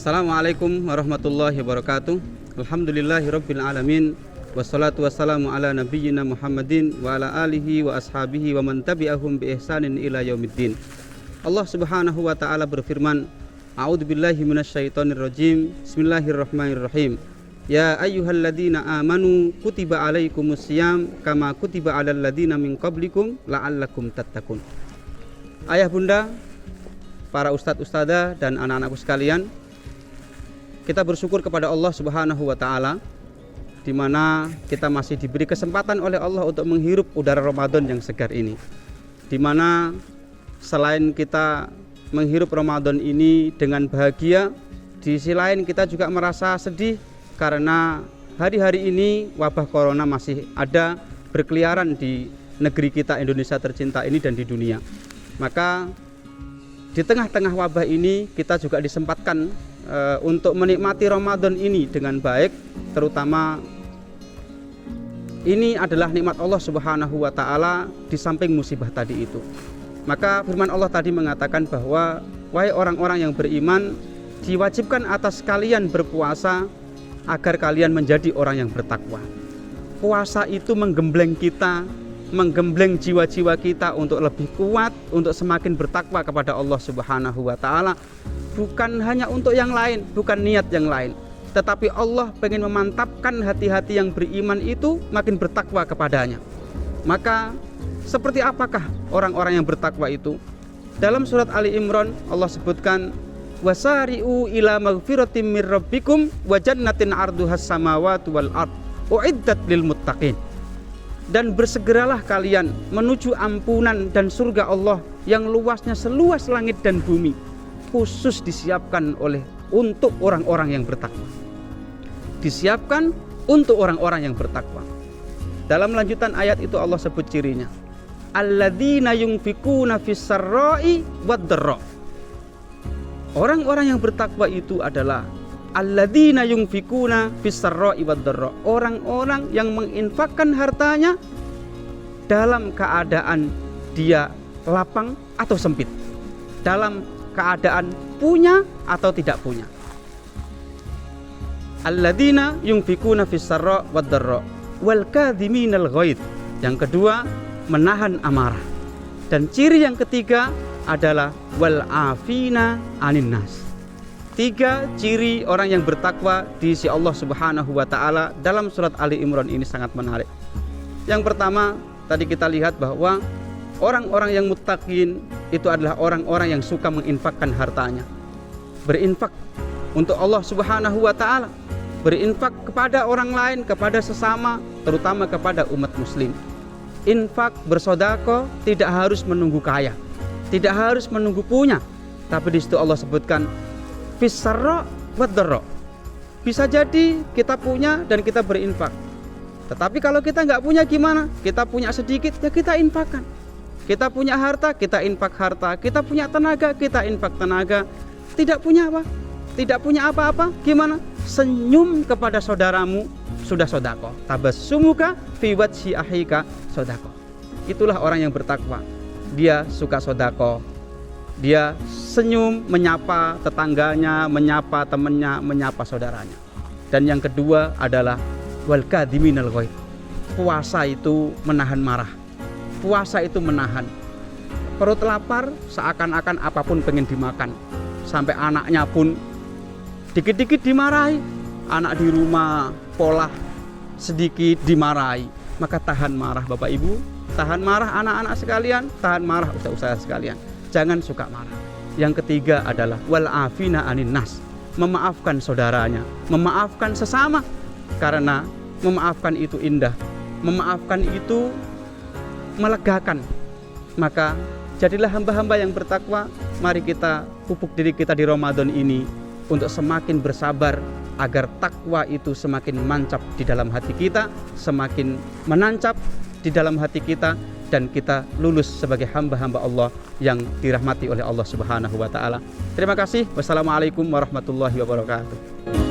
Assalamualaikum warahmatullahi wabarakatuh. Alhamdulillahirabbil alamin. Wassalatu wassalamu ala nabiyyina Muhammadin wa ala alihi wa ashabihi wa man tabi'ahum bi ihsanin ila yaumiddin. Allah Subhanahu wa taala berfirman, A'udzubillahi minasyaitonir rajim. Bismillahirrahmanirrahim. Ya ayyuhalladzina amanu kutiba alaikumusiyam kama kutiba alal ladzina min qablikum la'allakum tattaqun. Ayah bunda, para ustadz ustadzah dan anak-anakku sekalian, kita bersyukur kepada Allah Subhanahu wa taala di mana kita masih diberi kesempatan oleh Allah untuk menghirup udara Ramadan yang segar ini. Di mana selain kita menghirup Ramadan ini dengan bahagia, di sisi lain kita juga merasa sedih karena hari-hari ini wabah corona masih ada berkeliaran di negeri kita Indonesia tercinta ini dan di dunia. Maka di tengah-tengah wabah ini kita juga disempatkan untuk menikmati Ramadan ini dengan baik, terutama ini adalah nikmat Allah Subhanahu wa taala di samping musibah tadi itu. Maka firman Allah tadi mengatakan bahwa wahai orang-orang yang beriman, diwajibkan atas kalian berpuasa agar kalian menjadi orang yang bertakwa. Puasa itu menggembleng kita, menggembleng jiwa-jiwa kita untuk lebih kuat, untuk semakin bertakwa kepada Allah Subhanahu wa taala. Bukan hanya untuk yang lain, bukan niat yang lain, tetapi Allah ingin memantapkan hati-hati yang beriman itu makin bertakwa kepadanya. Maka seperti apakah orang-orang yang bertakwa itu? Dalam surat Ali Imran Allah sebutkan, wasari'u ila maghfiratin mir rabbikum wa jannatin 'arduhas samawati wal ard uiddat lil muttaqin. Dan bersegeralah kalian menuju ampunan dan surga Allah yang luasnya seluas langit dan bumi, khusus disiapkan untuk orang-orang yang bertakwa. Disiapkan untuk orang-orang yang bertakwa. Dalam lanjutan ayat itu Allah sebut cirinya, alladzina yunfikuna fis sarra'i wad dharra. Orang-orang yang bertakwa itu adalah alladzina yunfikuna fis sarra'i wad dharra, orang-orang yang menginfakkan hartanya dalam keadaan dia lapang atau sempit, dalam keadaan punya atau tidak punya. Alladzina yunfikuna fis sarra wad dharra wal kadhiminal ghaidh. Yang kedua, menahan amarah. Dan ciri yang ketiga adalah wal afina anin nas. Tiga ciri orang yang bertakwa di sisi Allah Subhanahu wa taala dalam surat Ali Imran ini sangat menarik. Yang pertama, tadi kita lihat bahwa orang-orang yang muttaqin itu adalah orang-orang yang suka menginfakkan hartanya. Berinfak untuk Allah Subhanahu wa taala, berinfak kepada orang lain, kepada sesama, terutama kepada umat muslim. Infak, bersedekah tidak harus menunggu kaya, tidak harus menunggu punya, tapi di situ Allah sebutkan fis sarra wad dharra. Bisa jadi kita punya dan kita berinfak. Tetapi kalau kita nggak punya gimana? Kita punya sedikit ya kita infakkan. Kita punya harta, kita infak harta. Kita punya tenaga, kita infak tenaga. Tidak punya apa? Tidak punya apa-apa, gimana? Senyum kepada saudaramu sudah sedekah. Tabassumuka fi wajhi akhika sedekah. Itulah orang yang bertakwa. Dia suka sedekah. Dia senyum menyapa tetangganya, menyapa temannya, menyapa saudaranya. Dan yang kedua adalah wal kadhiminal ghaidh. Puasa itu menahan marah. Puasa itu menahan. Perut lapar seakan-akan apapun pengen dimakan. Sampai anaknya pun dikit-dikit dimarahi. Anak di rumah pola sedikit dimarahi. Maka tahan marah Bapak Ibu, tahan marah anak-anak sekalian, tahan marah usaha-usaha sekalian. Jangan suka marah. Yang ketiga adalah wal afina anin nas. Memaafkan saudaranya, memaafkan sesama. Karena memaafkan itu indah. Memaafkan itu melegakan. Maka jadilah hamba-hamba yang bertakwa. Mari kita pupuk diri kita di Ramadan ini untuk semakin bersabar agar takwa itu semakin mancap di dalam hati kita, semakin menancap di dalam hati kita, dan kita lulus sebagai hamba-hamba Allah yang dirahmati oleh Allah Subhanahu wa taala. Terima kasih. Wassalamualaikum warahmatullahi wabarakatuh.